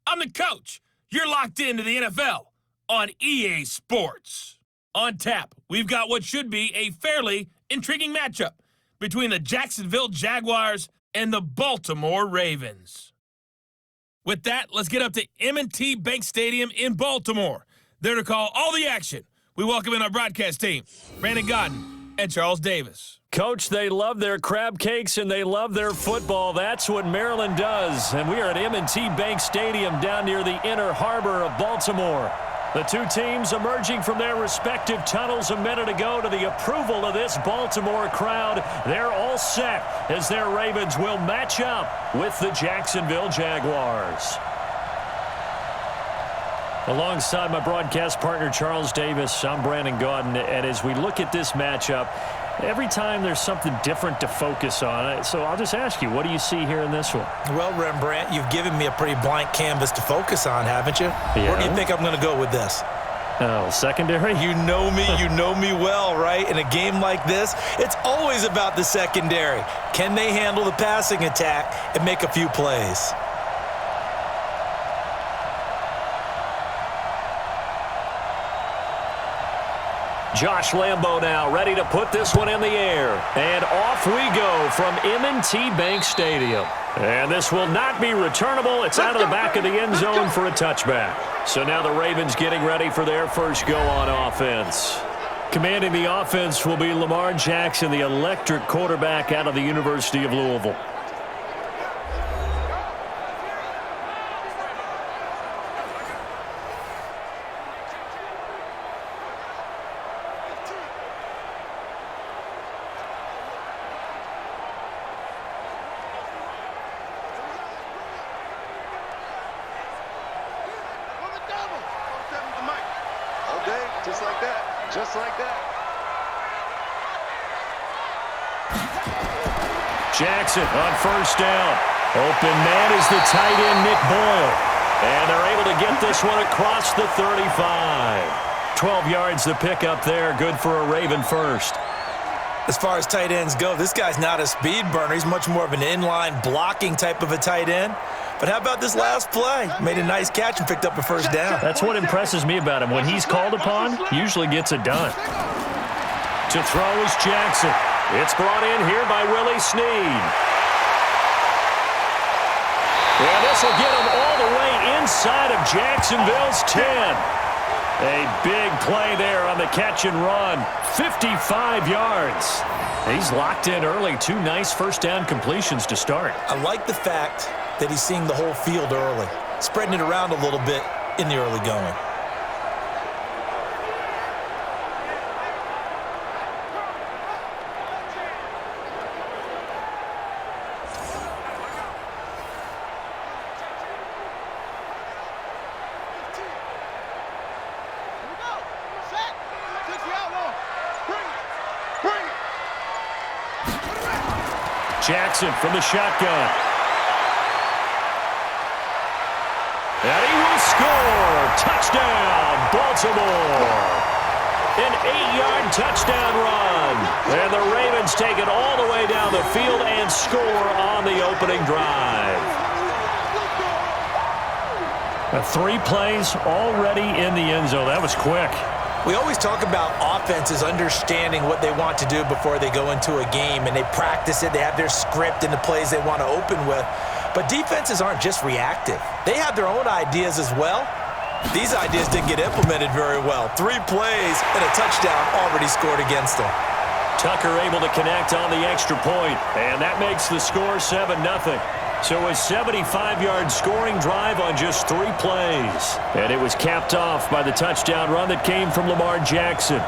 I'm the coach. You're locked into the NFL on EA Sports. On tap, we've got what should be a fairly intriguing matchup between the Jacksonville Jaguars and the Baltimore Ravens. With that, let's get up to M&T Bank Stadium in Baltimore. There to call all the action, we welcome in our broadcast team, Brandon Godden and Charles Davis. Coach, they love their crab cakes and they love their football. That's what Maryland does. And we are at M&T Bank Stadium down near the Inner Harbor of Baltimore. The two teams emerging from their respective tunnels a minute ago to the approval of this Baltimore crowd. They're all set as their Ravens will match up with the Jacksonville Jaguars. Alongside my broadcast partner, Charles Davis, I'm Brandon Godden. And as we look at this matchup, every time there's something different to focus on. So I'll just ask you, what do you see here in this one? Well, Rembrandt, you've given me a pretty blank canvas to focus on, haven't you? Yeah. Where do you think I'm going to go with this? Oh, secondary? You know me well, right? In a game like this, it's always about the secondary. Can they handle the passing attack and make a few plays? Josh Lambo now ready to put this one in the air. And off we go from M&T Bank Stadium. And this will not be returnable. It's out of the back of the end zone for a touchback. So now the Ravens getting ready for their first go on offense. Commanding the offense will be Lamar Jackson, the electric quarterback out of the University of Louisville. Jackson on first down. Open man is the tight end, Nick Boyle. And they're able to get this one across the 35. 12 yards to pick up there. Good for a Raven first. As far as tight ends go, this guy's not a speed burner. He's much more of an inline blocking type of a tight end. But how about this last play? Made a nice catch and picked up a first down. That's what impresses me about him. When he's called upon, usually gets it done. To throw is Jackson. It's brought in here by Willie Snead. And this will get him all the way inside of Jacksonville's 10. A big play there on the catch and run. 55 yards. He's locked in early. Two nice first down completions to start. I like the fact that he's seeing the whole field early, spreading it around a little bit in the early going. Jackson from the shotgun. And he will score. Touchdown, Baltimore. An 8-yard touchdown run. And the Ravens take it all the way down the field and score on the opening drive. 3 plays already in the end zone. That was quick. We always talk about offenses understanding what they want to do before they go into a game, and they practice it. They have their script and the plays they want to open with. But defenses aren't just reactive. They have their own ideas as well. These ideas didn't get implemented very well. 3 plays and a touchdown already scored against them. Tucker able to connect on the extra point, and that makes the score 7-0. So a 75-yard scoring drive on just 3 plays. And it was capped off by the touchdown run that came from Lamar Jackson.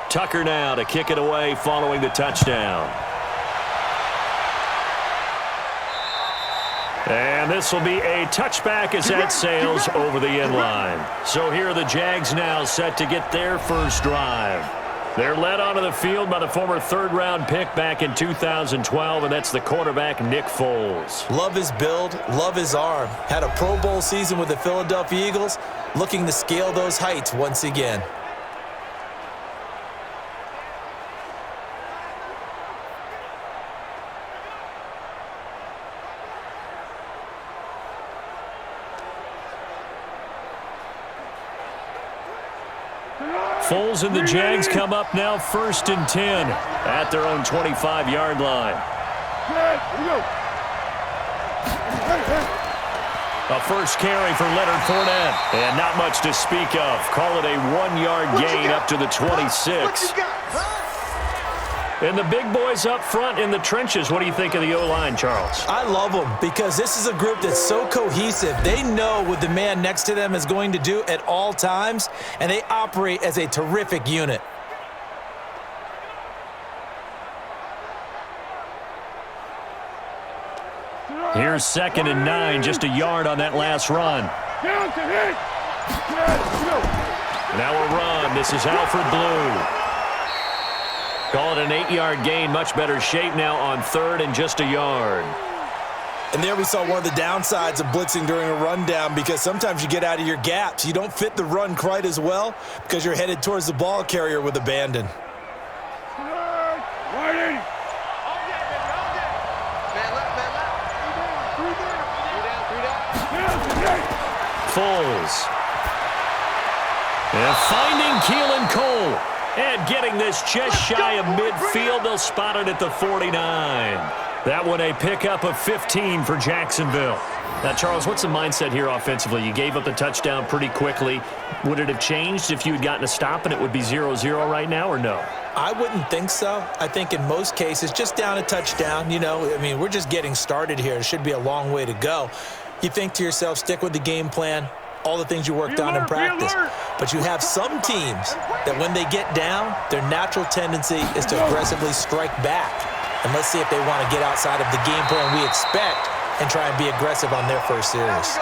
Tucker now to kick it away following the touchdown. And this will be a touchback as that sails over the end line. So here are the Jags now set to get their first drive. They're led onto the field by the former third-round pick back in 2012, and that's the quarterback Nick Foles. Love his build, love his arm. Had a Pro Bowl season with the Philadelphia Eagles, looking to scale those heights once again. Foles and the Jags come up now 1st and 10 at their own 25-yard line. A first carry for Leonard Fournette. And not much to speak of. Call it a 1-yard gain up to the 26. And the big boys up front in the trenches. What do you think of the O-line, Charles? I love them because this is a group that's so cohesive. They know what the man next to them is going to do at all times, and they operate as a terrific unit. Here's 2nd and 9, just a yard on that last run. Now a run. This is Alfred Blue. Call it an 8-yard gain. Much better shape now on 3rd and just a yard. And there we saw one of the downsides of blitzing during a rundown because sometimes you get out of your gaps. You don't fit the run quite as well because you're headed towards the ball carrier with abandon. Foles. And finding Keelan Cole. And getting this just shy of midfield. They'll spot it at the 49. That one a pickup of 15 for Jacksonville. Now, Charles, what's the mindset here offensively? You gave up the touchdown pretty quickly. Would it have changed if you had gotten a stop and it would be 0-0 right now, or no? I wouldn't think so. I think in most cases, just down a touchdown, you know, I mean, we're just getting started here. It should be a long way to go. You think to yourself, stick with the game plan, all the things you worked on in practice. But you have some teams that when they get down, their natural tendency is to aggressively strike back. And let's see if they want to get outside of the game plan we expect and try and be aggressive on their first series.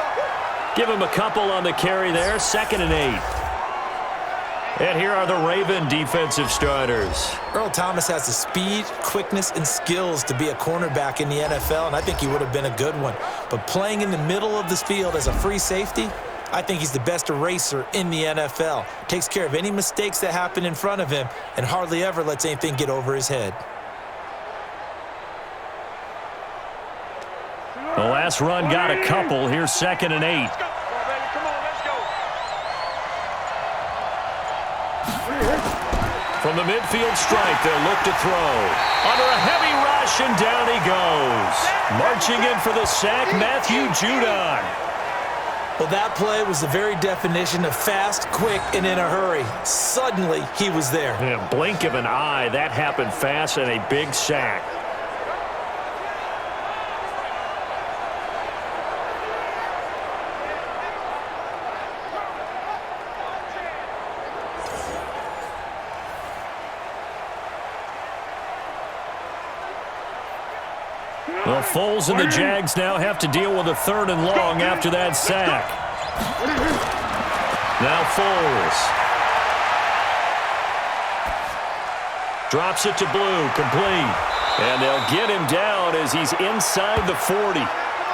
Give them a couple on the carry there, 2nd and 8. And here are the Raven defensive starters. Earl Thomas has the speed, quickness, and skills to be a cornerback in the NFL, and I think he would have been a good one. But playing in the middle of this field as a free safety, I think he's the best eraser in the NFL. Takes care of any mistakes that happen in front of him and hardly ever lets anything get over his head. The last run got a couple. Here's 2nd and 8. From the midfield stripe, they'll look to throw. Under a heavy rush, and down he goes. Marching in for the sack, Matthew Judon. Well, that play was the very definition of fast, quick, and in a hurry. Suddenly, he was there. In a blink of an eye, that happened fast, and a big sack. Well, Foles and the Jags now have to deal with a 3rd and long after that sack. Now Foles. Drops it to Blue, complete. And they'll get him down as he's inside the 40.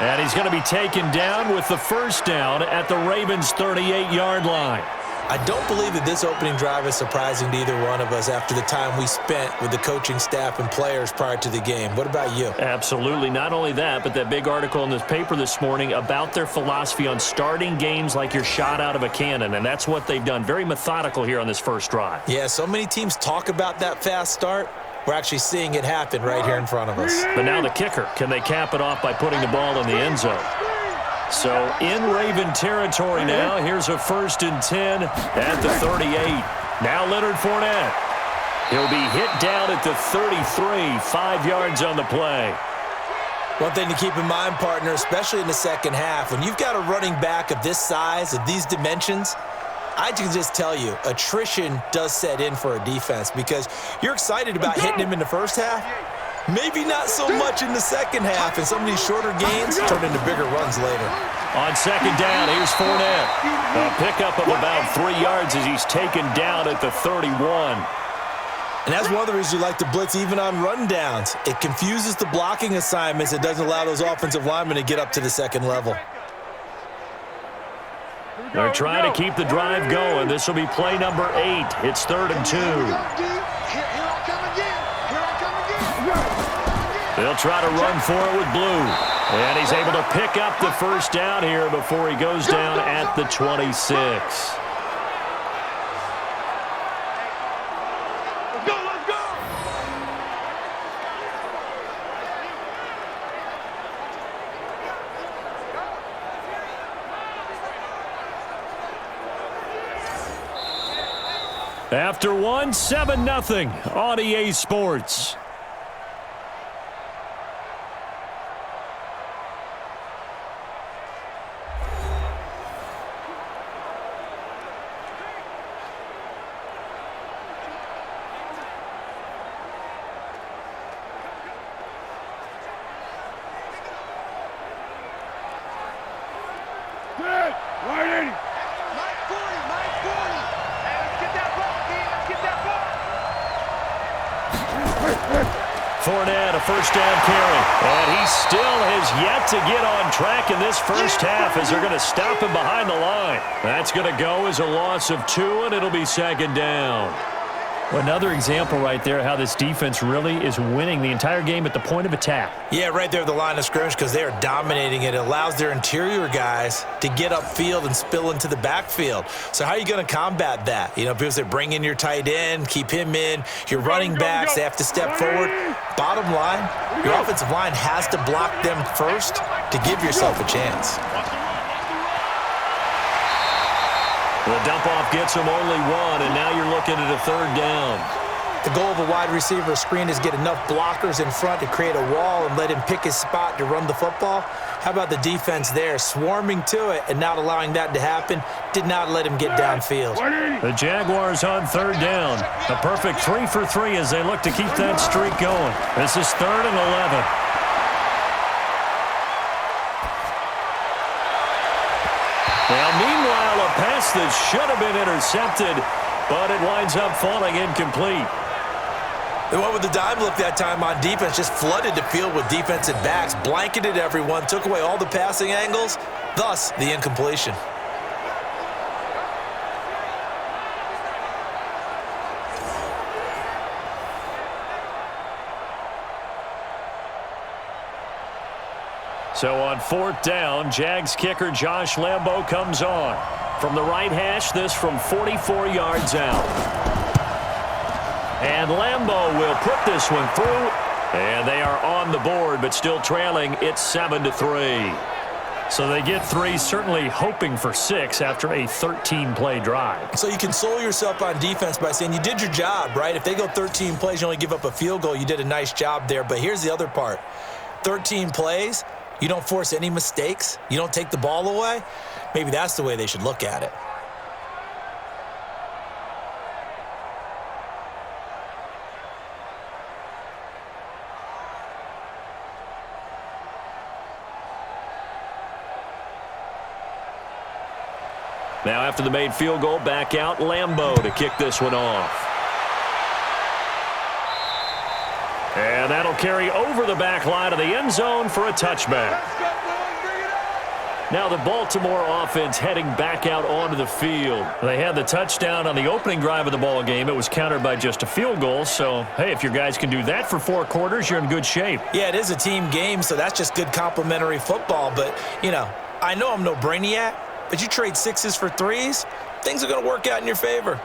And he's going to be taken down with the first down at the Ravens' 38-yard line. I don't believe that this opening drive is surprising to either one of us after the time we spent with the coaching staff and players prior to the game. What about you? Absolutely. Not only that, but that big article in this paper this morning about their philosophy on starting games like you're shot out of a cannon, and that's what they've done. Very methodical here on this first drive. Yeah, so many teams talk about that fast start. We're actually seeing it happen right here in front of us. But now the kicker. Can they cap it off by putting the ball in the end zone? So in Raven territory now. Here's a 1st and 10 at the 38. Now Leonard Fournette. He'll be hit down at the 33, 5 yards on the play. One thing to keep in mind, partner, especially in the second half, when you've got a running back of this size, of these dimensions, I can just tell you, attrition does set in for a defense because you're excited about hitting him in the first half, Maybe not so much in the second half, and some of these shorter gains turn into bigger runs later. On second down, here's Fournette. A pickup of about 3 yards as he's taken down at the 31. And that's one of the reasons you like to blitz even on rundowns. It confuses the blocking assignments. It doesn't allow those offensive linemen to get up to the second level. They're trying to keep the drive going. This will be play number 8. It's 3rd and 2. They'll try to run for it with Blue. And he's able to pick up the first down here before he goes down at the 26. After one, 7-0 on EA Sports. Fournette, a first down carry. And he still has yet to get on track in this first half as they're going to stop him behind the line. That's going to go as a loss of 2, and it'll be second down. Another example right there how this defense really is winning the entire game at the point of attack. Yeah, right there at the line of scrimmage because they are dominating it. It allows their interior guys to get upfield and spill into the backfield. So how are you going to combat that? You know, people say bring in your tight end, keep him in. Your running backs, they have to step forward. Bottom line, your offensive line has to block them first to give yourself a chance. The dump-off gets him only 1, and now you're looking at a 3rd down. The goal of a wide receiver screen is get enough blockers in front to create a wall and let him pick his spot to run the football. How about the defense there, swarming to it and not allowing that to happen? Did not let him get downfield. The Jaguars on 3rd down. A perfect 3 for 3 as they look to keep that streak going. This is 3rd and 11. Now, meanwhile, a pass that should have been intercepted, but it winds up falling incomplete. They went with the dime look that time on defense, just flooded the field with defensive backs, blanketed everyone, took away all the passing angles, thus the incompletion. So on 4th down, Jags kicker Josh Lambo comes on. From the right hash, this from 44 yards out. And Lambo will put this one through. And they are on the board, but still trailing. It's 7-3. So they get 3, certainly hoping for 6 after a 13-play drive. So you console yourself on defense by saying you did your job, right? If they go 13 plays, you only give up a field goal, you did a nice job there. But here's the other part. 13 plays, you don't force any mistakes, you don't take the ball away. Maybe that's the way they should look at it. Now after the made field goal, back out Lambo to kick this one off. And that'll carry over the back line of the end zone for a touchback. Now the Baltimore offense heading back out onto the field. They had the touchdown on the opening drive of the ball game. It was countered by just a field goal. So, hey, if your guys can do that for 4 quarters, you're in good shape. Yeah, it is a team game, so that's just good complimentary football. But, you know, I know I'm no brainiac, but you trade 6s for 3s, things are going to work out in your favor.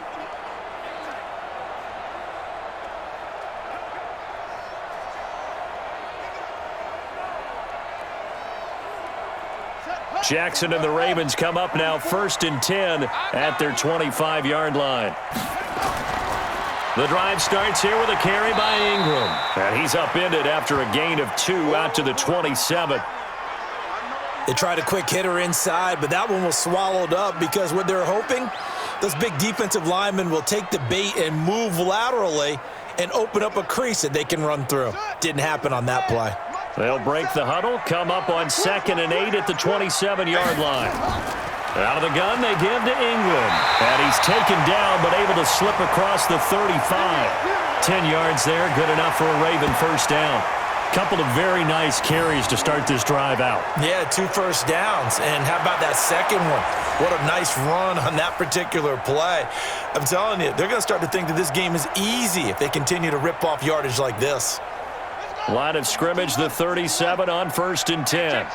Jackson and the Ravens come up now 1st and 10 at their 25-yard line. The drive starts here with a carry by Ingram. And he's upended after a gain of 2 out to the 27. They tried a quick hitter inside, but that one was swallowed up because what they're hoping, those big defensive linemen will take the bait and move laterally and open up a crease that they can run through. Didn't happen on that play. They'll break the huddle, come up on 2nd and 8 at the 27-yard line. Out of the gun, they give to England. And he's taken down, but able to slip across the 35. 10 yards there, good enough for a Raven first down. Couple of very nice carries to start this drive out. Yeah, 2 first downs. And how about that second one? What a nice run on that particular play. I'm telling you, they're going to start to think that this game is easy if they continue to rip off yardage like this. Line of scrimmage, the 37 on 1st and 10.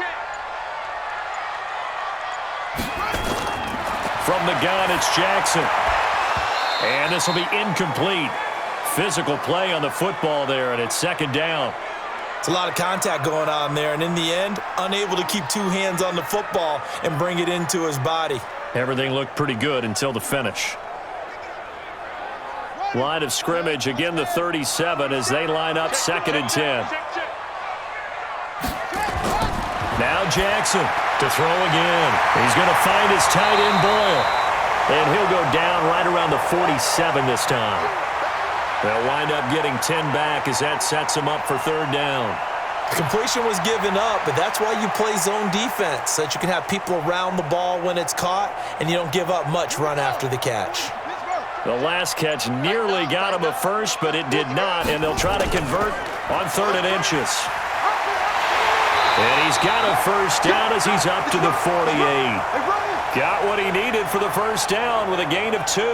From the gun, it's Jackson. And this will be incomplete. Physical play on the football there, and it's 2nd down. It's a lot of contact going on there, and in the end, unable to keep 2 hands on the football and bring it into his body. Everything looked pretty good until the finish. Line of scrimmage, again the 37 as they line up 2nd and 10. Now Jackson to throw again. He's going to find his tight end Boyle. And he'll go down right around the 47 this time. They'll wind up getting 10 back as that sets them up for 3rd down. Completion was given up, but that's why you play zone defense, so that you can have people around the ball when it's caught, and you don't give up much run after the catch. The last catch nearly got him a first, but it did not, and they'll try to convert on 3rd and inches. And he's got a first down as he's up to the 48. Got what he needed for the first down with a gain of 2.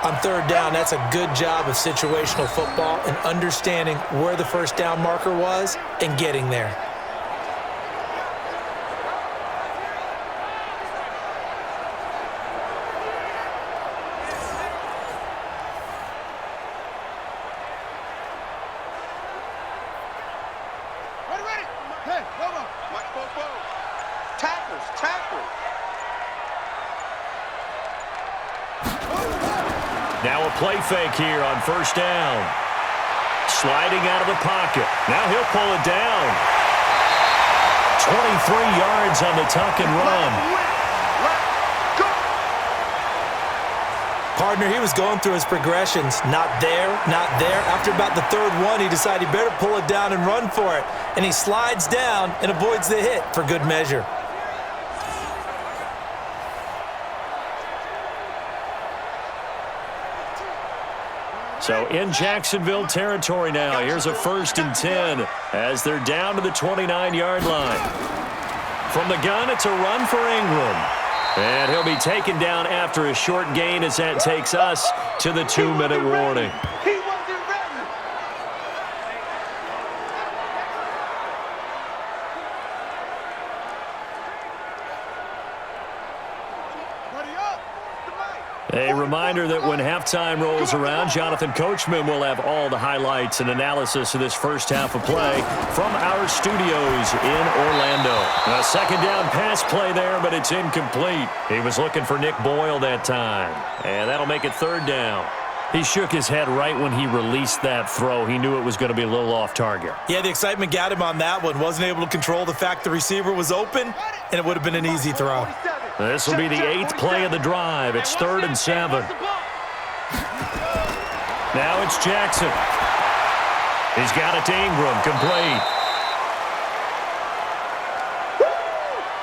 On 3rd down, that's a good job of situational football and understanding where the first down marker was and getting there. Now a play fake here on 1st down. Sliding out of the pocket. Now he'll pull it down. 23 yards on the tuck and run. Partner, he was going through his progressions. Not there, not there. After about the 3rd one, he decided he better pull it down and run for it. And he slides down and avoids the hit for good measure. So in Jacksonville territory now. Here's a 1st and 10 as they're down to the 29-yard line. From the gun, it's a run for Ingram. And he'll be taken down after a short gain as that takes us to the 2-minute warning. A reminder that when halftime rolls around, Jonathan Coachman will have all the highlights and analysis of this first half of play from our studios in Orlando. A 2nd down pass play there, but it's incomplete. He was looking for Nick Boyle that time, and that'll make it 3rd down. He shook his head right when he released that throw. He knew it was going to be a little off target. Yeah, the excitement got him on that one. Wasn't able to control the fact the receiver was open, and it would have been an easy throw. This will be the 8th play of the drive. It's 3rd and 7. Now it's Jackson. He's got it to Ingram, complete.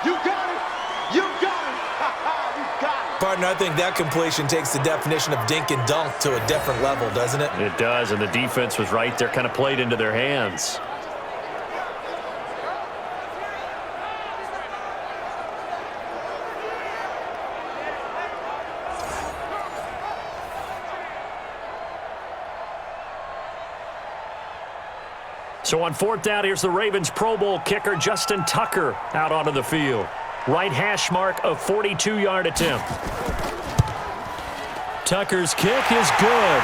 You got it. You got it. You got it. Partner, I think that completion takes the definition of dink and dunk to a different level, doesn't it? It does, and the defense was right there, kind of played into their hands. So on 4th down, here's the Ravens Pro Bowl kicker, Justin Tucker, out onto the field. Right hash mark of 42-yard attempt. Tucker's kick is good.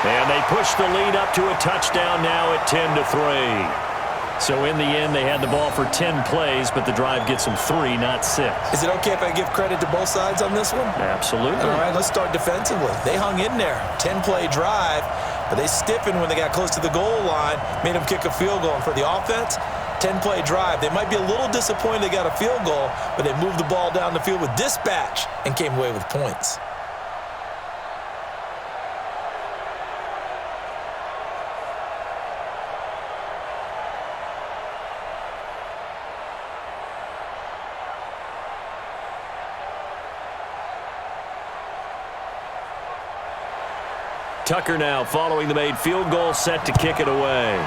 And they push the lead up to a touchdown now at 10-3. So in the end, they had the ball for 10 plays, but the drive gets them 3, not 6. Is it okay if I give credit to both sides on this one? Absolutely. All right, let's start defensively. They hung in there. 10-play drive, but they stiffened when they got close to the goal line, made them kick a field goal. And for the offense, 10-play drive. They might be a little disappointed they got a field goal, but they moved the ball down the field with dispatch and came away with points. Tucker now following the made field goal, set to kick it away.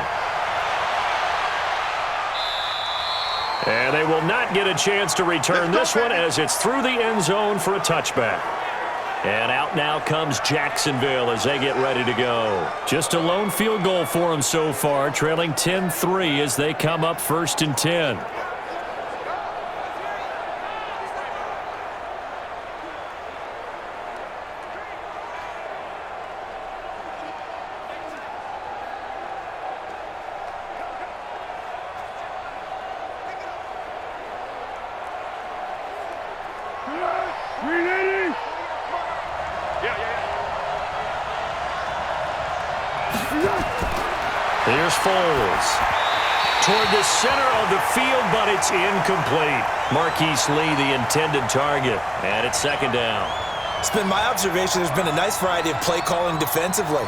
And they will not get a chance to return this one as it's through the end zone for a touchback. And out now comes Jacksonville as they get ready to go. Just a lone field goal for them so far, trailing 10-3 as they come up 1st and 10. Here's Foles. Toward the center of the field, but it's incomplete. Marquise Lee, the intended target. And it's 2nd down. It's been my observation there's been a nice variety of play calling defensively.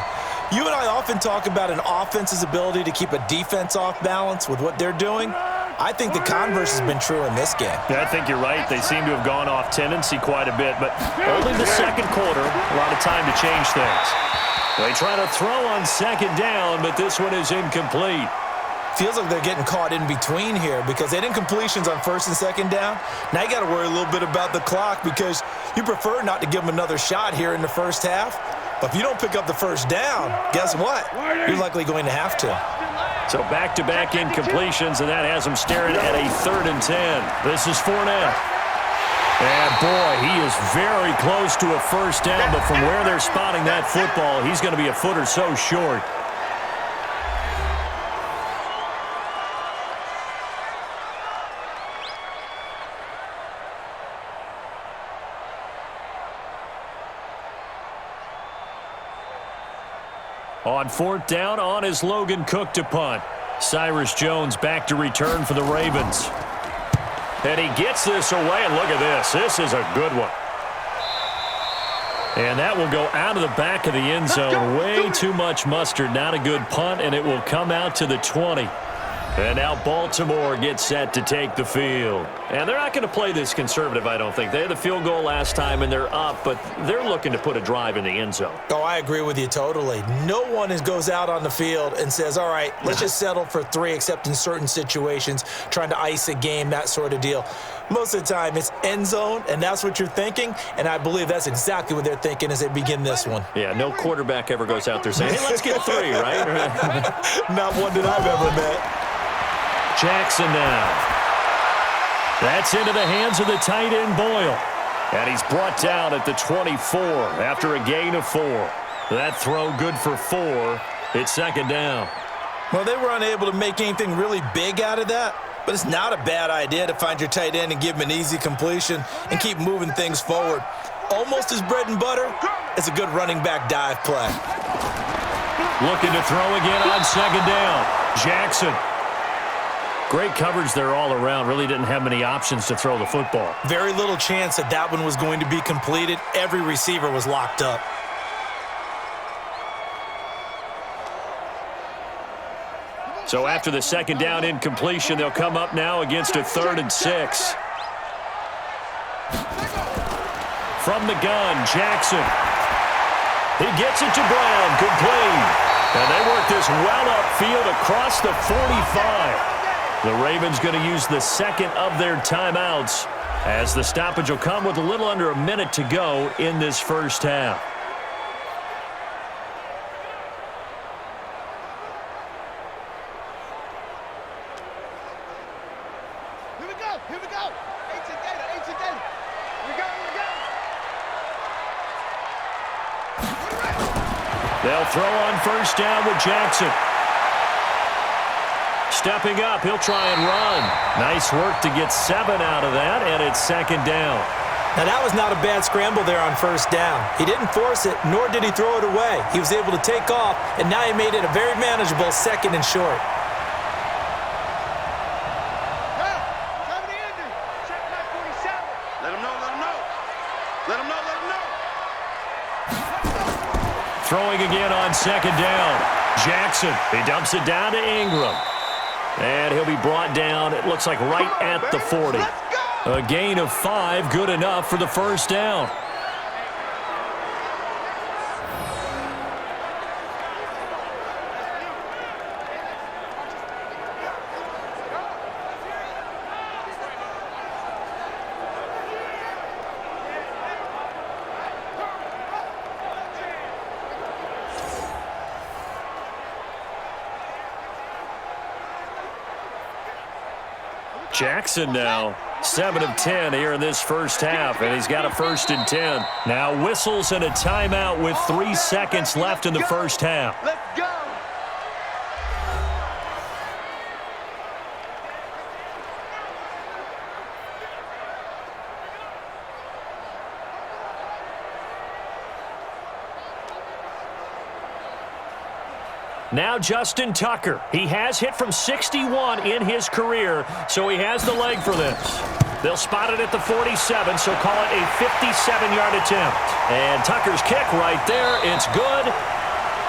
You and I often talk about an offense's ability to keep a defense off balance with what they're doing. I think the converse has been true in this game. Yeah, I think you're right. They seem to have gone off tendency quite a bit, but only the 2nd quarter, a lot of time to change things. They try to throw on 2nd down, but this one is incomplete. Feels like they're getting caught in between here because they had incompletions on 1st and 2nd down. Now you got to worry a little bit about the clock because you prefer not to give them another shot here in the 1st half. But if you don't pick up the 1st down, guess what? You're likely going to have to. So back-to-back incompletions, and that has them staring at a 3rd and 10. This is Fournette. And, boy, he is very close to a 1st down, but from where they're spotting that football, he's going to be a foot or so short. On 4th down, on is Logan Cook to punt. Cyrus Jones back to return for the Ravens. And he gets this away, and look at this. This is a good one. And that will go out of the back of the end zone. Way too much mustard. Not a good punt, and it will come out to the 20. And now Baltimore gets set to take the field. And they're not going to play this conservative, I don't think. They had the field goal last time, and they're up, but they're looking to put a drive in the end zone. Oh, I agree with you totally. No one goes out on the field and says, all right, let's just settle for 3, except in certain situations, trying to ice a game, that sort of deal. Most of the time, it's end zone, and that's what you're thinking, and I believe that's exactly what they're thinking as they begin this one. Yeah, no quarterback ever goes out there saying, hey, let's get 3, right? Not one that I've ever met. Jackson now. That's into the hands of the tight end Boyle. And he's brought down at the 24 after a gain of 4. That throw good for 4. It's 2nd down. Well, they were unable to make anything really big out of that, but it's not a bad idea to find your tight end and give him an easy completion and keep moving things forward. Almost his bread and butter is a good running back dive play. Looking to throw again on 2nd down. Jackson. Great coverage there all around. Really didn't have many options to throw the football. Very little chance that one was going to be completed. Every receiver was locked up. So after the 2nd down incompletion, they'll come up now against a 3rd and 6. From the gun, Jackson. He gets it to Brown, complete. And they work this well upfield across the 45. The Ravens going to use the 2nd of their timeouts as the stoppage will come with a little under a minute to go in this 1st half. Here we go, here we go. Ancient data, ancient data. Here we go, here we go. They'll throw on 1st down with Jackson. Stepping up, he'll try and run. Nice work to get 7 out of that, and it's 2nd down. Now, that was not a bad scramble there on 1st down. He didn't force it, nor did he throw it away. He was able to take off, and now he made it a very manageable 2nd and short. Let him know, let him know. Let him know, let him know. Throwing again on 2nd down. Jackson, he dumps it down to Ingram. And he'll be brought down, it looks like right at the 40. A gain of 5, good enough for the 1st down. Jackson now, 7 of 10 here in this first half, and he's got a 1st and 10. Now whistles and a timeout with 3 seconds left in the first half. Let's go. Now Justin Tucker. He has hit from 61 in his career, so he has the leg for this. They'll spot it at the 47, so call it a 57-yard attempt. And Tucker's kick right there. It's good.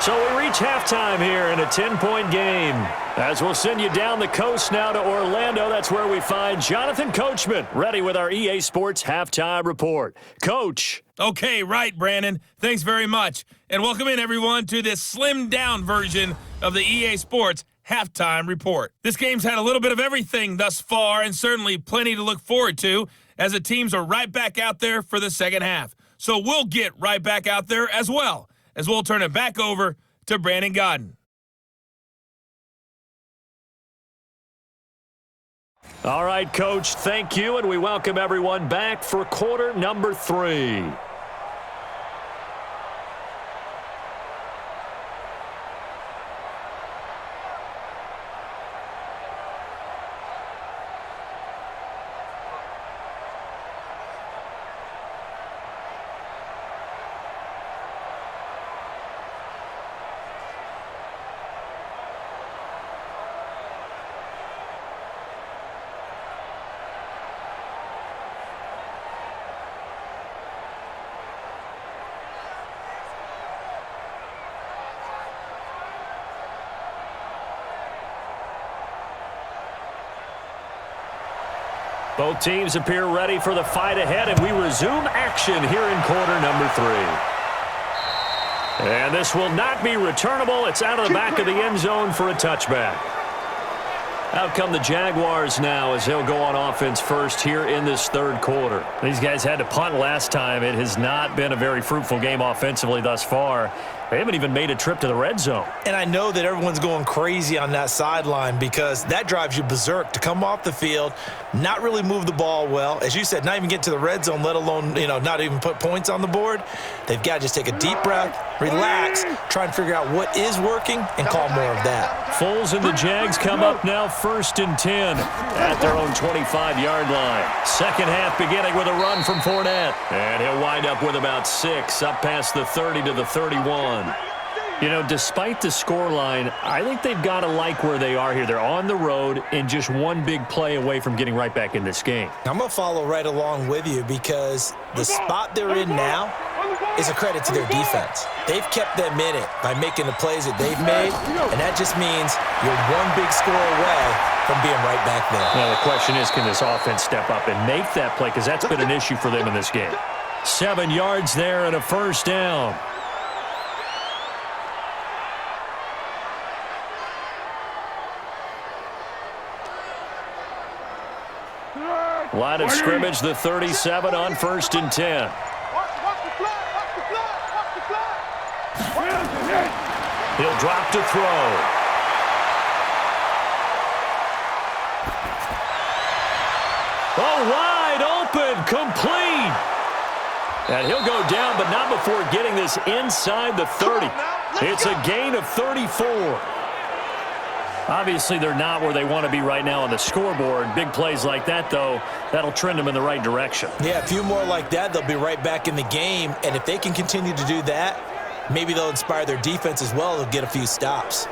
So we reach halftime here in a 10-point game. As we'll send you down the coast now to Orlando, that's where we find Jonathan Coachman, ready with our EA Sports Halftime Report. Coach. Okay, right, Brandon. Thanks very much. And welcome in, everyone, to this slimmed-down version of the EA Sports Halftime Report. This game's had a little bit of everything thus far, and certainly plenty to look forward to, as the teams are right back out there for the second half. So we'll get right back out there as well, as we'll turn it back over to Brandon Godden. All right, Coach, thank you, and we welcome everyone back for quarter number 3. Both teams appear ready for the fight ahead, and we resume action here in quarter number 3. And this will not be returnable. It's out of the back of the end zone for a touchback. Out come the Jaguars now as they'll go on offense first here in this third quarter. These guys had to punt last time. It has not been a very fruitful game offensively thus far. They haven't even made a trip to the red zone. And I know that everyone's going crazy on that sideline because that drives you berserk to come off the field, not really move the ball well. As you said, not even get to the red zone, let alone, not even put points on the board. They've got to just take a deep breath, relax, try and figure out what is working, and call more of that. Foles and the Jags come up now 1st and 10 at their own 25-yard line. Second half beginning with a run from Fournette. And he'll wind up with about 6 up past the 30 to the 31. Despite the scoreline, I think they've got to like where they are here. They're on the road and just one big play away from getting right back in this game. I'm going to follow right along with you because the spot they're in now is a credit to their defense. They've kept them in it by making the plays that they've made, and that just means you're one big score away from being right back there. Now, the question is, can this offense step up and make that play? Because that's been an issue for them in this game. 7 yards there and a first down. Line of scrimmage, the 37 on 1st and 10. He'll drop to throw. Oh, wide open, complete. And he'll go down, but not before getting this inside the 30. It's a gain of 34. Obviously, they're not where they want to be right now on the scoreboard. Big plays like that, though, that'll trend them in the right direction. Yeah, a few more like that, they'll be right back in the game. And if they can continue to do that, maybe they'll inspire their defense as well. They'll get a few stops.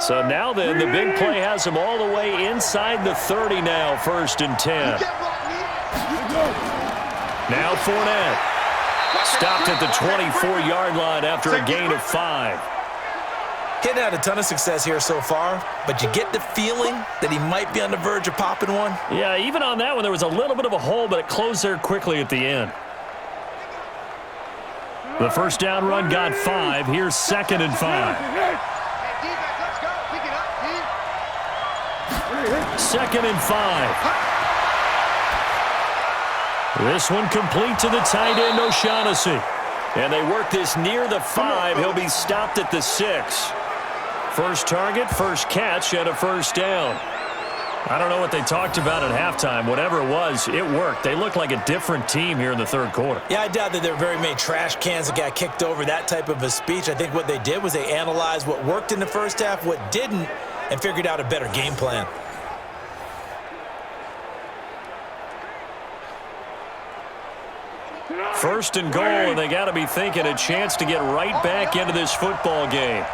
So now then, the big play has them all the way inside the 30 now, 1st and 10. Now Fournette. Stopped at the 24-yard line after a gain of 5. He's had a ton of success here so far, but you get the feeling that he might be on the verge of popping one. Yeah, even on that one, there was a little bit of a hole, but it closed there quickly at the end. The first down run got 5. Here's 2nd and 5. 2nd and 5. This one complete to the tight end, O'Shaughnessy. And they work this near the 5. He'll be stopped at the 6. First target, first catch, and a first down. I don't know what they talked about at halftime. Whatever it was, it worked. They look like a different team here in the third quarter. Yeah, I doubt that there were very many trash cans that got kicked over, that type of a speech. I think what they did was they analyzed what worked in the first half, what didn't, and figured out a better game plan. First and goal, and they got to be thinking a chance to get right back into this football game.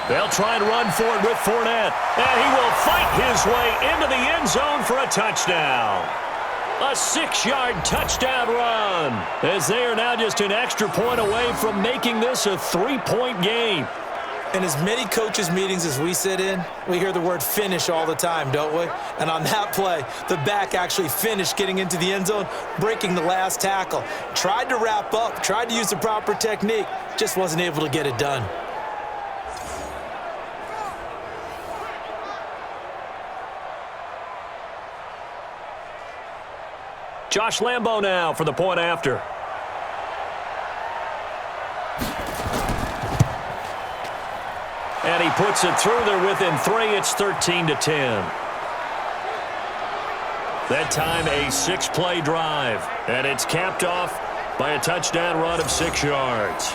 They'll try and run for it with Fournette, and he will fight his way into the end zone for a touchdown. A 6-yard touchdown run, as they are now just an extra point away from making this a 3-point game. In as many coaches' meetings as we sit in, we hear the word finish all the time, don't we? And on that play, the back actually finished getting into the end zone, breaking the last tackle. Tried to wrap up, tried to use the proper technique, just wasn't able to get it done. Josh Lambo now for the point after. And he puts it through there within 3. It's 13-10. That time a 6-play drive. And it's capped off by a touchdown run of 6 yards.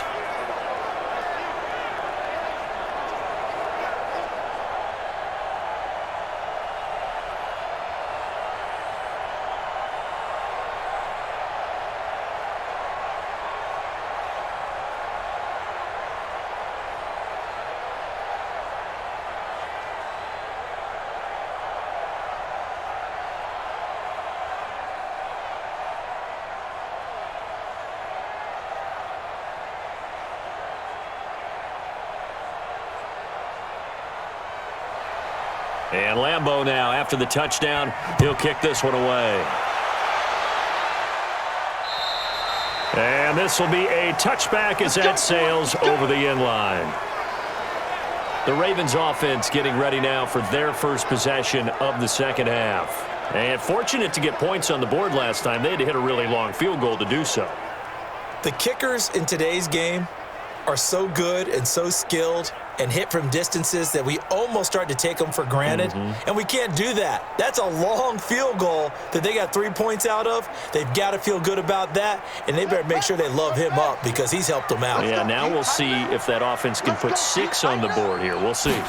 And Lambo now, after the touchdown, he'll kick this one away. And this will be a touchback as that sails over the end line. The Ravens offense getting ready now for their first possession of the second half. And fortunate to get points on the board last time. They had to hit a really long field goal to do so. The kickers in today's game are so good and so skilled and hit from distances that we almost start to take them for granted. And we can't do that. That's a long field goal that they got 3 points out of. They've got to feel good about that, and they better make sure they love him up because he's helped them out. Yeah, now we'll see if that offense can put 6 on the board here. We'll see.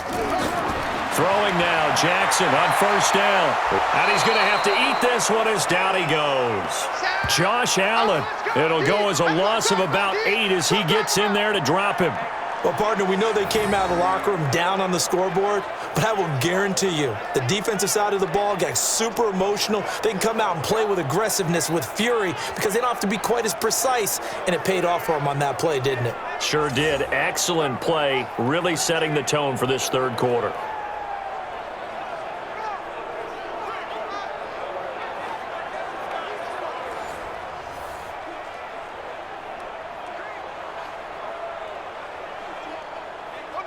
Throwing now, Jackson on first down. And he's going to have to eat this one as down he goes. Josh Allen. It'll go as a loss of about 8 as he gets in there to drop him. Well, partner, we know they came out of the locker room down on the scoreboard, but I will guarantee you the defensive side of the ball got super emotional. They can come out and play with aggressiveness, with fury, because they don't have to be quite as precise, and it paid off for them on that play, didn't it? Sure did. Excellent play, really setting the tone for this third quarter.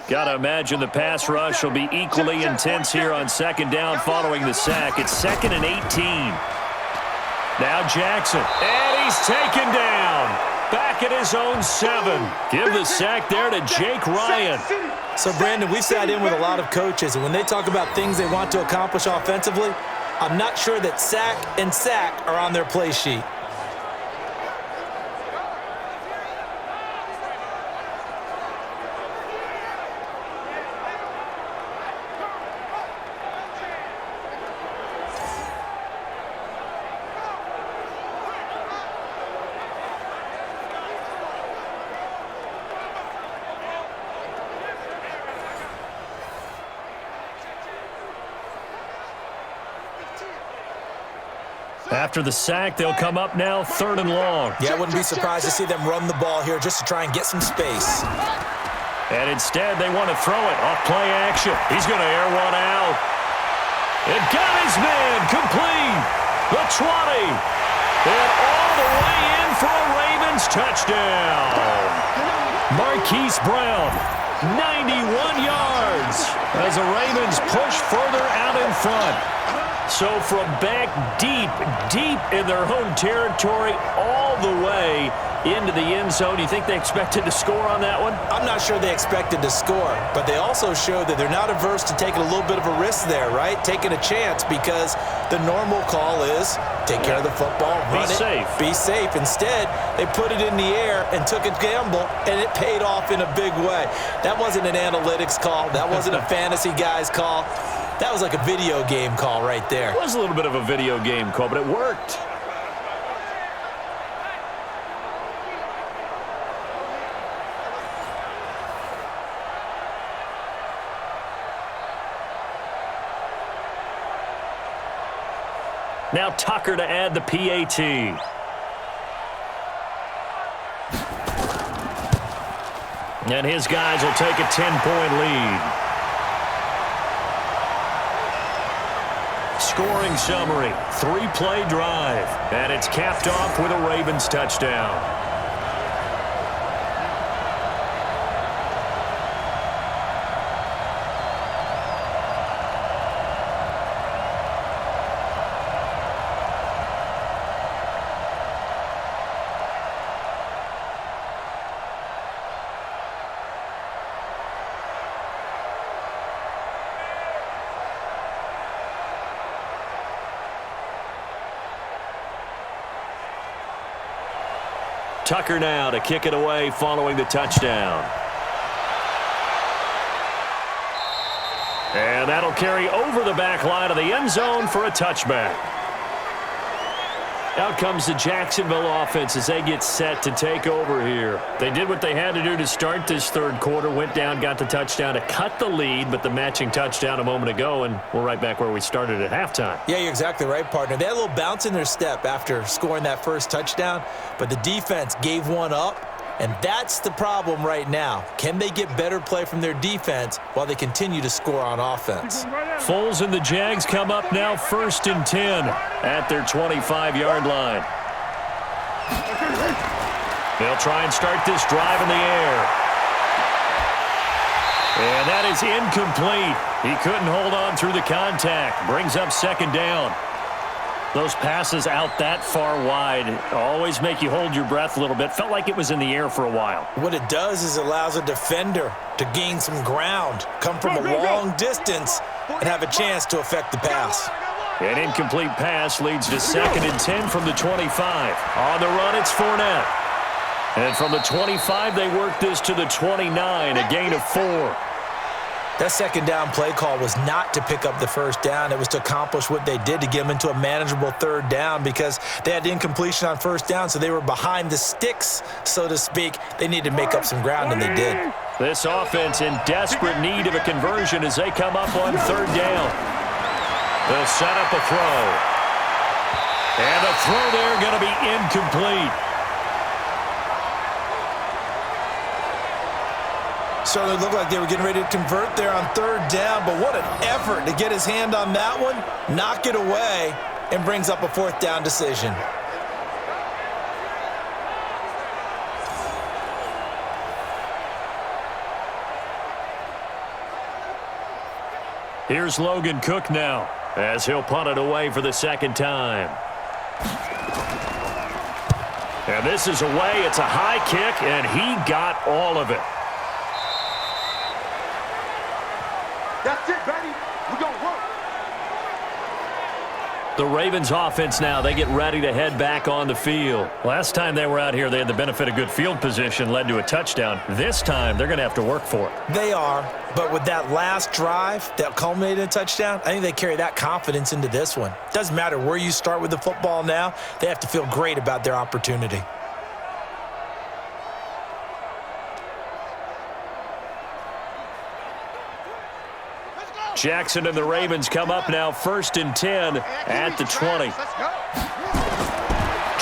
Got to imagine the pass rush will be equally intense here on second down following the sack. It's 2nd and 18. Now Jackson, and he's taken down. Back at his own 7. Give the sack there to Jake Ryan. So, Brandon, we've sat in with a lot of coaches, and when they talk about things they want to accomplish offensively, I'm not sure that sack and sack are on their play sheet. After the sack, they'll come up now 3rd and long. Yeah, I wouldn't be surprised to see them run the ball here just to try and get some space. And instead, they want to throw it off play action. He's going to air one out. It got his man complete. The 20. And all the way in for a Ravens touchdown. Marquise Brown 91 yards as the Ravens push further out in front. So from back deep in their own territory all the way into the end zone. You think they expected to score on that one? I'm not sure they expected to score, but they also showed that they're not averse to taking a little bit of a risk there, right? Taking a chance, because the normal call is take care of the football, run it, be safe. Instead, they put it in the air and took a gamble, and it paid off in a big way. That wasn't an analytics call. That wasn't a fantasy guy's call. That was like a video game call right there. It was a little bit of a video game call, but it worked. Now Tucker to add the PAT. And his guys will take a 10-point lead. Scoring summary, 3-play drive. And it's capped off with a Ravens touchdown. Tucker now to kick it away following the touchdown. And that'll carry over the back line of the end zone for a touchback. Out comes the Jacksonville offense as they get set to take over here. They did what they had to do to start this third quarter, went down, got the touchdown to cut the lead, but the matching touchdown a moment ago, and we're right back where we started at halftime. Yeah, you're exactly right, partner. They had a little bounce in their step after scoring that first touchdown, but the defense gave one up, and that's the problem right now. Can they get better play from their defense while they continue to score on offense? Foles and the Jags come up now 1st and 10 at their 25-yard line. They'll try and start this drive in the air. And that is incomplete. He couldn't hold on through the contact. Brings up 2nd down. Those passes out that far wide always make you hold your breath a little bit. Felt like it was in the air for a while. What it does is it allows a defender to gain some ground, come from a long distance, and have a chance to affect the pass. An incomplete pass leads to 2nd and 10 from the 25. On the run, it's Fournette. And from the 25, they work this to the 29, a gain of 4. That 2nd down play call was not to pick up the 1st down. It was to accomplish what they did, to get them into a manageable 3rd down, because they had incompletion on 1st down, so they were behind the sticks, so to speak. They needed to make up some ground, and they did. This offense in desperate need of a conversion as they come up on 3rd down. They'll set up a throw. And the throw there going to be incomplete. Certainly looked like they were getting ready to convert there on 3rd down, but what an effort to get his hand on that one, knock it away, and brings up a 4th down decision. Here's Logan Cook now as he'll punt it away for the 2nd time. And this is away. It's a high kick, and he got all of it. That's it, baby. We're going to work. The Ravens offense now, they get ready to head back on the field. Last time they were out here, they had the benefit of good field position, led to a touchdown. This time, they're going to have to work for it. They are, but with that last drive that culminated in a touchdown, I think they carry that confidence into this one. Doesn't matter where you start with the football now, they have to feel great about their opportunity. Jackson and the Ravens come up now 1st and 10 at the 20.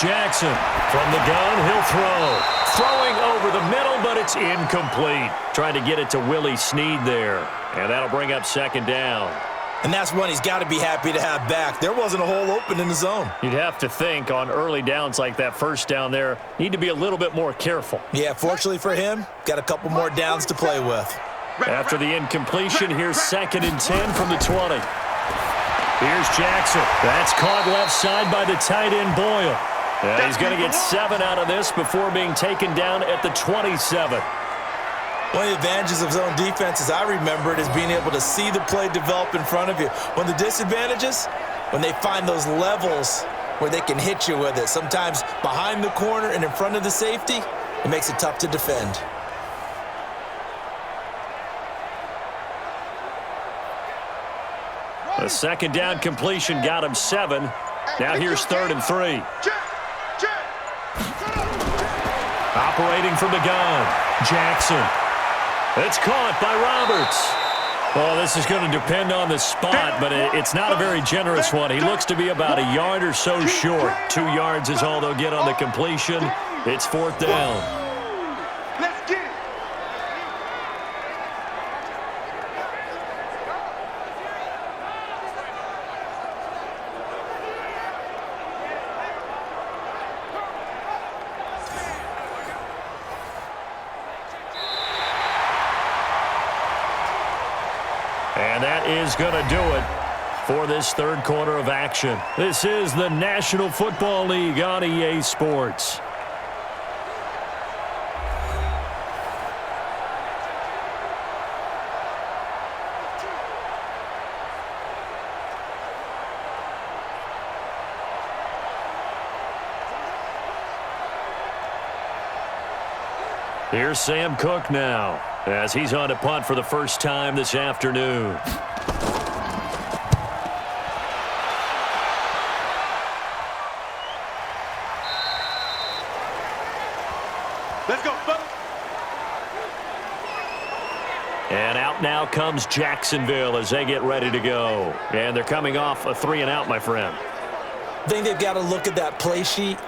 Jackson from the gun, he'll throw. Throwing over the middle, but it's incomplete. Trying to get it to Willie Snead there. And that'll bring up 2nd down. And that's one he's got to be happy to have back. There wasn't a hole open in the zone. You'd have to think on early downs like that 1st down there, need to be a little bit more careful. Yeah, fortunately for him, got a couple more downs to play with. After the incompletion, here's 2nd and 10 from the 20. Here's Jackson. That's caught left side by the tight end Boyle. And he's going to get 7 out of this before being taken down at the 27. One of the advantages of zone defense, as I remember it, is being able to see the play develop in front of you. One of the disadvantages, when they find those levels where they can hit you with it, sometimes behind the corner and in front of the safety, it makes it tough to defend. A 2nd down completion got him 7. Now here's 3rd and 3. Operating from the gun, Jackson. It's caught by Roberts. Well, this is going to depend on the spot, but it's not a very generous one. He looks to be about a yard or so short. 2 yards is all they'll get on the completion. It's 4th down. Let's get it. And that is going to do it for this 3rd quarter of action. This is the National Football League on EA Sports. Here's Sam Cook now, as he's on to punt for the first time this afternoon. Let's go, folks. And out now comes Jacksonville as they get ready to go. And thee coming off a 3-and-out, my friend. I think they've got to look at that play sheet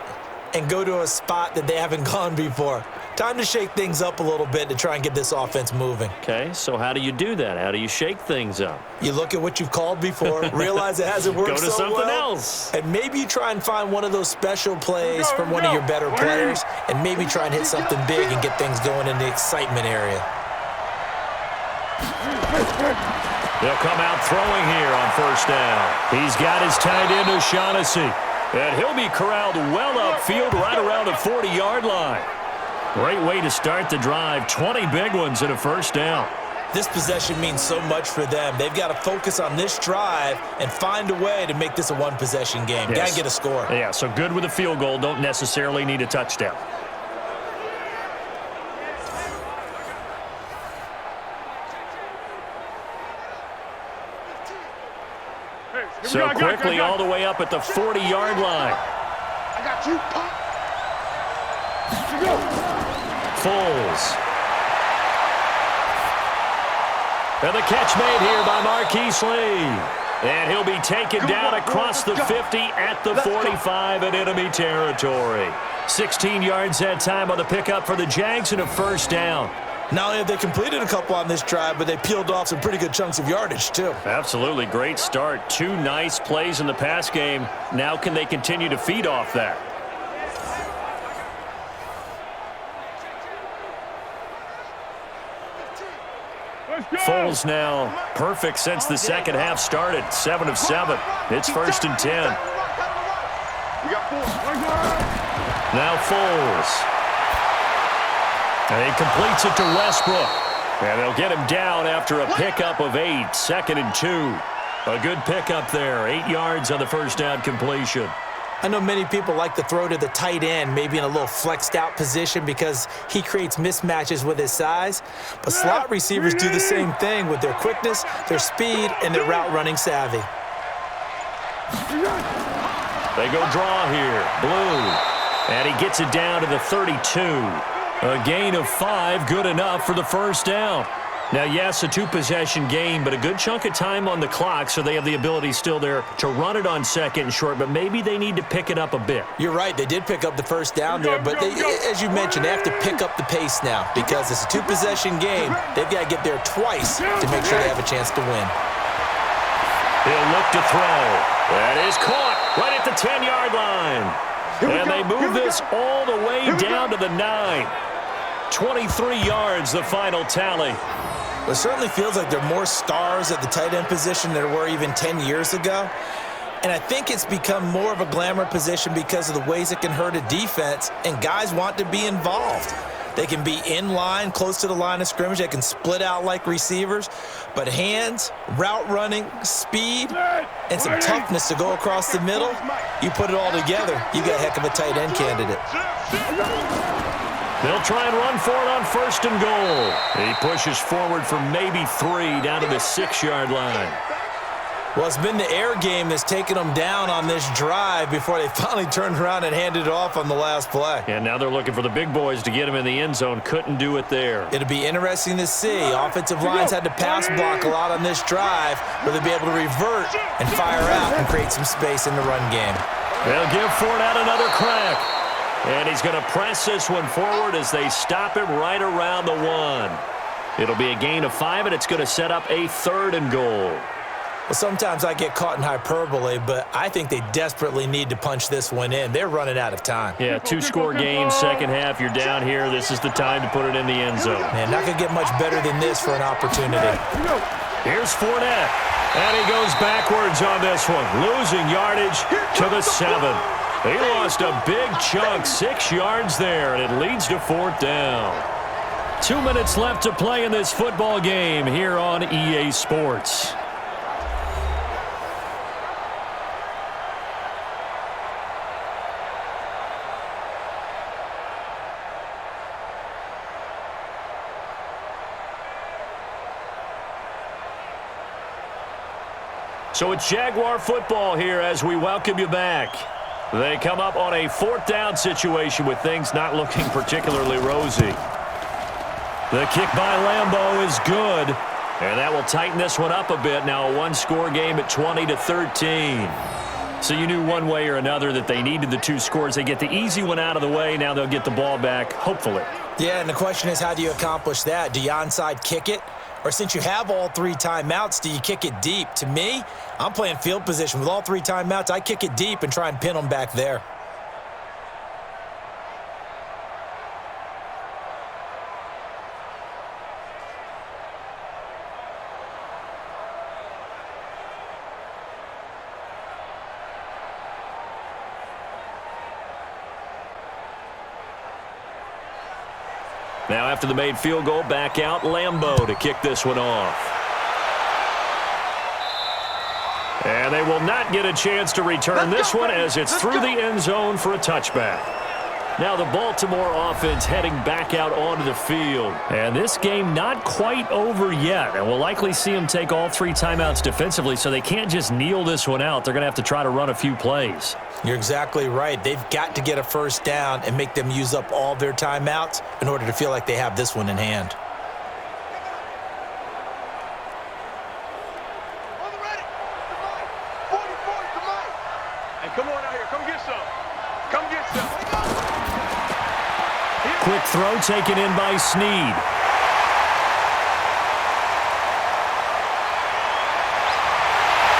and go to a spot that they haven't gone before. Time to shake things up a little bit to try and get this offense moving. Okay, so how do you do that? How do you shake things up? You look at what you've called before, realize it hasn't worked Go to so something well, else. and maybe you try and find one of those special plays from one of your better players, and maybe try and hit something big and get things going in the excitement area. They'll come out throwing here on 1st down. He's got his tight end O'Shaughnessy, and he'll be corralled well upfield right around the 40-yard line. Great way to start the drive. 20 big ones and a 1st down. This possession means so much for them. They've got to focus on this drive and find a way to make this a one-possession game. Yes. Got to get a score. Yeah, so good with a field goal. Don't necessarily need a touchdown. So quickly all the way up at the 40-yard line. I got you, Pop. Foles. And the catch made here by Marquise Lee. And he'll be taken down across the 50 at the 45 in enemy territory. 16 yards that time on the pickup for the Jags and a 1st down. Not only have they completed a couple on this drive, but they peeled off some pretty good chunks of yardage, too. Absolutely. Great start. 2 nice plays in the pass game. Now can they continue to feed off that? Foles now perfect since the 2nd half started. 7 of 7. It's 1st and 10. We got 4. Now Foles. And he completes it to Westbrook. And they'll get him down after a pickup of 8. 2nd and 2. A good pickup there. 8 yards on the 1st down completion. I know many people like to throw to the tight end, maybe in a little flexed out position because he creates mismatches with his size. But slot receivers do the same thing with their quickness, their speed, and their route running savvy. They go draw here. Blue. And he gets it down to the 32. A gain of 5, good enough for the 1st down. Now, yes, a 2-possession game, but a good chunk of time on the clock, so they have the ability still there to run it on 2nd and short, but maybe they need to pick it up a bit. You're right. They did pick up the 1st down there, but they, as you mentioned, they have to pick up the pace now because it's a 2-possession game. They've got to get there twice to make sure they have a chance to win. He'll look to throw. That is caught right at the 10-yard line. And they move this all the way down to the 9. 23 yards, the final tally. Well, it certainly feels like there are more stars at the tight end position than there were even 10 years ago. And I think it's become more of a glamour position because of the ways it can hurt a defense, and guys want to be involved. They can be in line, close to the line of scrimmage. They can split out like receivers. But hands, route running, speed, and some toughness to go across the middle, you put it all together, you got a heck of a tight end candidate. They'll try and run for it on 1st and goal. He pushes forward for maybe 3 down to the 6-yard line. Well, it's been the air game that's taken them down on this drive before they finally turned around and handed it off on the last play. And now they're looking for the big boys to get him in the end zone. Couldn't do it there. It'll be interesting to see. Offensive lines had to pass block a lot on this drive where they'll be able to revert and fire out and create some space in the run game. They'll give Fournette another crack. And he's going to press this one forward as they stop him right around the 1. It'll be a gain of 5, and it's going to set up a 3rd and goal. Well, sometimes I get caught in hyperbole, but I think they desperately need to punch this one in. They're running out of time. Yeah, 2-score game, second half. You're down here. This is the time to put it in the end zone. Man, not going to get much better than this for an opportunity. Here's Fournette, and he goes backwards on this one, losing yardage to the 7. He lost a big chunk, 6 yards there, and it leads to 4th down. 2 minutes left to play in this football game here on EA Sports. So it's Jaguar football here as we welcome you back. They come up on a 4th down situation with things not looking particularly rosy. The kick by Lambeau is good, and that will tighten this one up a bit. Now a 1-score game at 20-13. So you knew one way or another that they needed the 2 scores. They get the easy one out of the way. Now they'll get the ball back, hopefully. Yeah, and the question is, how do you accomplish that? Do you onside kick it? Or since you have all 3 timeouts, do you kick it deep? To me, I'm playing field position. With all 3 timeouts, I kick it deep and try and pin them back there. Now after the made field goal, back out Lambeau to kick this one off. And they will not get a chance to return this one as it's through the end zone for a touchback. Now the Baltimore offense heading back out onto the field. And this game not quite over yet. And we'll likely see them take all 3 timeouts defensively, so they can't just kneel this one out. They're going to have to try to run a few plays. You're exactly right. They've got to get a 1st down and make them use up all their timeouts in order to feel like they have this one in hand. Come on out here. Come get some. Come get some. Quick throw taken in by Snead.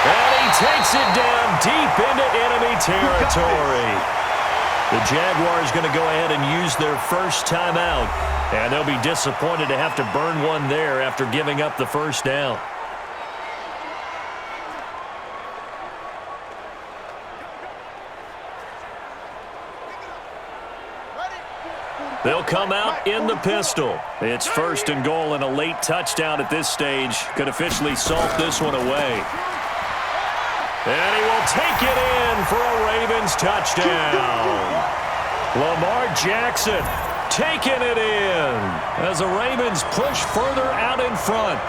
And he takes it down deep into enemy territory. The Jaguars going to go ahead and use their 1st timeout. And they'll be disappointed to have to burn one there after giving up the 1st down. They'll come out in the pistol. It's 1st and goal, and a late touchdown at this stage could officially salt this one away. And he will take it in for a Ravens touchdown. Lamar Jackson taking it in as the Ravens push further out in front.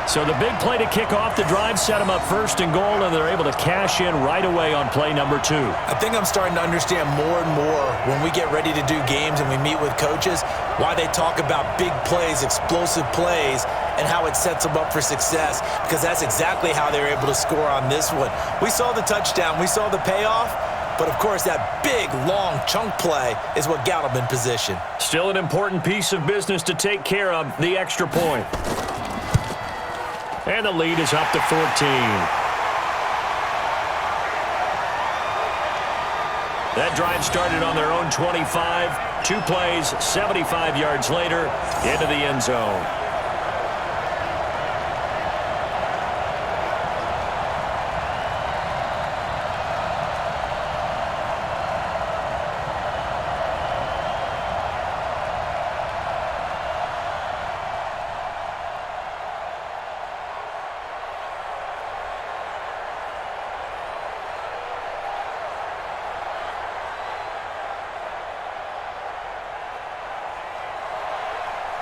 So the big play to kick off the drive set them up 1st and goal, and they're able to cash in right away on play number 2. I think I'm starting to understand more and more when we get ready to do games and we meet with coaches why they talk about big plays, explosive plays, and how it sets them up for success, because that's exactly how they were able to score on this one. We saw the touchdown. We saw the payoff. But, of course, that big, long chunk play is what got them in position. Still an important piece of business to take care of, the extra point. And the lead is up to 14. That drive started on their own 25. 2 plays, 75 yards later, into the end zone.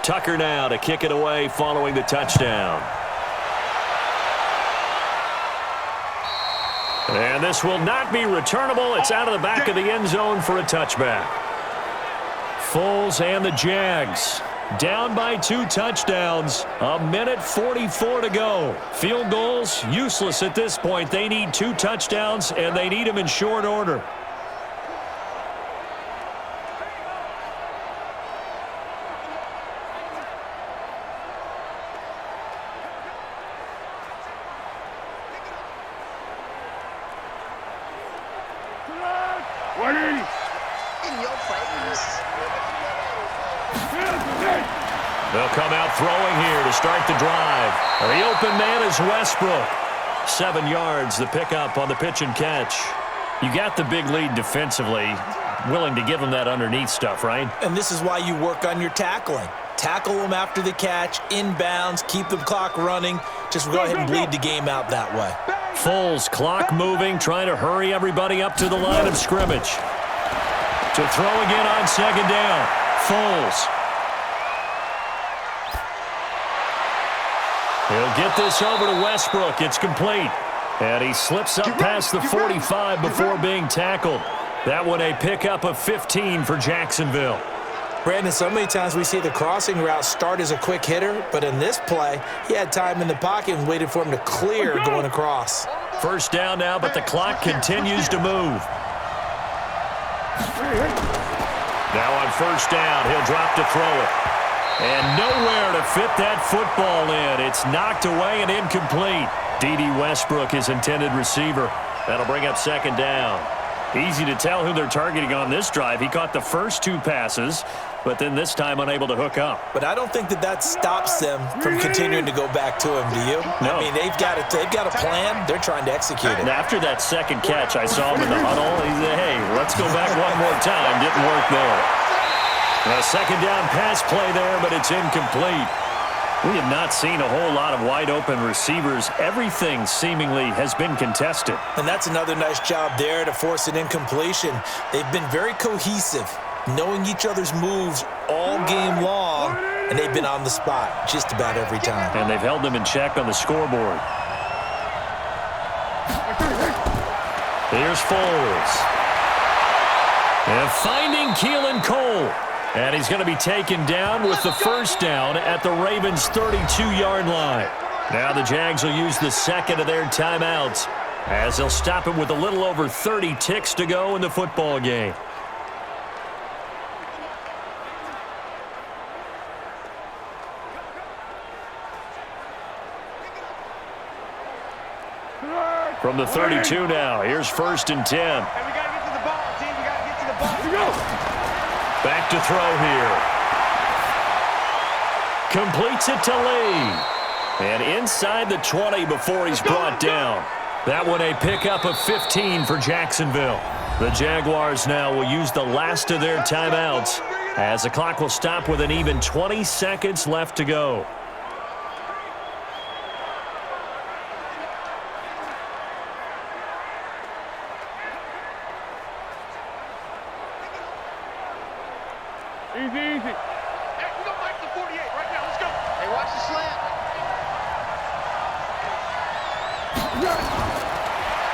Tucker now to kick it away following the touchdown. And this will not be returnable. It's out of the back of the end zone for a touchback. Foles and the Jags down by 2 touchdowns. 1:44 to go. Field goals useless at this point. They need 2 touchdowns, and they need them in short order. They'll come out throwing here to start the drive. The open man is Westbrook. 7 yards, the pickup on the pitch and catch. You got the big lead defensively. Willing to give them that underneath stuff, right? And this is why you work on your tackling. Tackle them after the catch, inbounds, keep the clock running. Just go ahead and bleed the game out that way. Foles, clock moving, trying to hurry everybody up to the line of scrimmage. To throw again on second down. Foles. He'll get this over to Westbrook. It's complete. And he slips up past the 45 before being tackled. That one a pickup of 15 for Jacksonville. Brandon, so many times we see the crossing route start as a quick hitter, but in this play, he had time in the pocket and waited for him to clear going across. First down now, but the clock continues to move. Now on first down, he'll drop to throw it. And nowhere to fit that football in. It's knocked away and incomplete. D.D. Westbrook, his intended receiver. That'll bring up second down. Easy to tell who they're targeting on this drive. He caught the first 2 passes, but then this time unable to hook up. But I don't think that stops them from continuing to go back to him, do you? No. I mean, they've got a plan. They're trying to execute it. And after that second catch, I saw him in the huddle. He said, hey, let's go back one more time. Didn't work there. A second down pass play there, but it's incomplete. We have not seen a whole lot of wide-open receivers. Everything seemingly has been contested. And that's another nice job there to force an incompletion. They've been very cohesive, knowing each other's moves all game long, and they've been on the spot just about every time. And they've held them in check on the scoreboard. Here's Foles. And finding Keelan Cole. And he's going to be taken down with the first down at the Ravens' 32-yard line. Now the Jags will use the second of their timeouts as they'll stop it with a little over 30 ticks to go in the football game. From the 32 now, here's first and 10. Hey, we got to get to the ball, team. We got to get to the ball. Here we go. Back to throw here. Completes it to Lee. And inside the 20 before he's brought down. That one a pickup of 15 for Jacksonville. The Jaguars now will use the last of their timeouts as the clock will stop with an even 20 seconds left to go. Easy. Hey, we don't like the 48 right now. Let's go. Hey, watch the slant.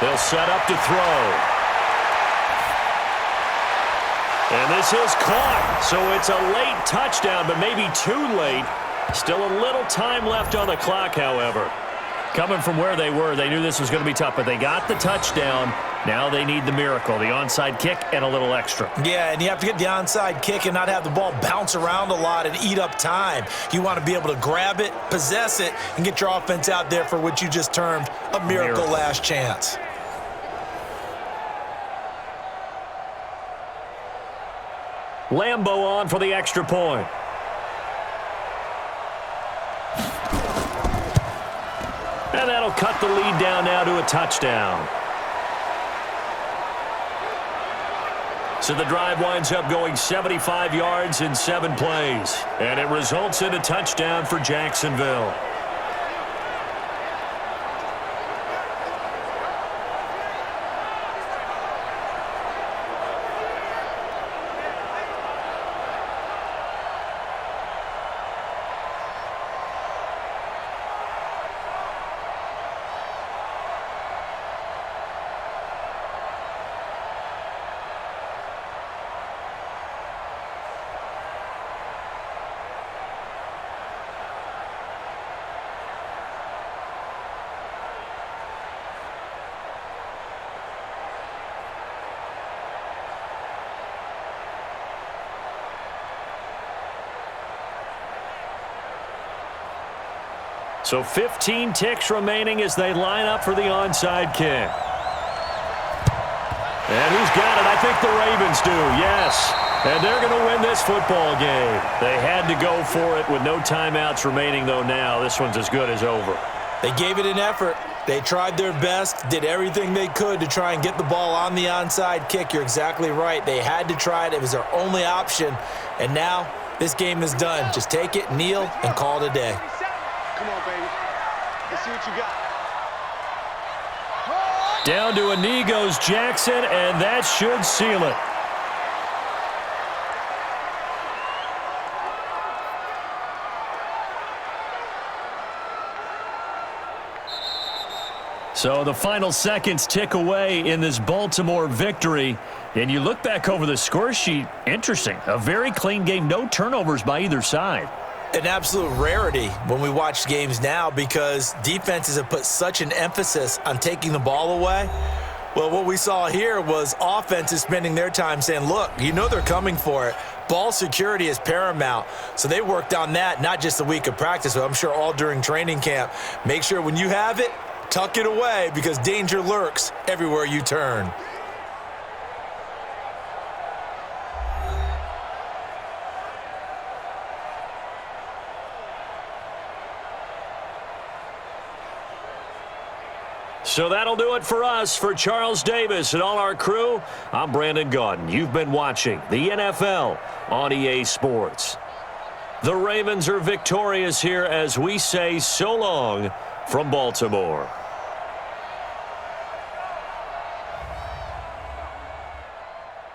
They'll set up to throw. And this is caught. So it's a late touchdown, but maybe too late. Still a little time left on the clock, however. Coming from where they were, they knew this was going to be tough, but they got the touchdown. Now they need the miracle, the onside kick and a little extra. Yeah, and you have to get the onside kick and not have the ball bounce around a lot and eat up time. You want to be able to grab it, possess it, and get your offense out there for what you just termed a miracle last chance. Lambeau on for the extra point. And that'll cut the lead down now to a touchdown. So the drive winds up going 75 yards in 7 plays. And it results in a touchdown for Jacksonville. So 15 ticks remaining as they line up for the onside kick. And who's got it? I think the Ravens do, yes. And they're going to win this football game. They had to go for it with no timeouts remaining, though, now. This one's as good as over. They gave it an effort. They tried their best, did everything they could to try and get the ball on the onside kick. You're exactly right. They had to try it. It was their only option. And now this game is done. Just take it, kneel, and call it a day. Come on, baby. Let's see what you got. Down to a knee goes Jackson, and that should seal it. So the final seconds tick away in this Baltimore victory. And you look back over the score sheet, interesting. A very clean game, no turnovers by either side. An absolute rarity when we watch games now because defenses have put such an emphasis on taking the ball away. Well, what we saw here was offenses spending their time saying, look, you know they're coming for it. Ball security is paramount. So they worked on that, not just a week of practice, but I'm sure all during training camp. Make sure when you have it, tuck it away because danger lurks everywhere you turn. So that'll do it for us. For Charles Davis and all our crew, I'm Brandon Gaudin. You've been watching the NFL on EA Sports. The Ravens are victorious here as we say so long from Baltimore.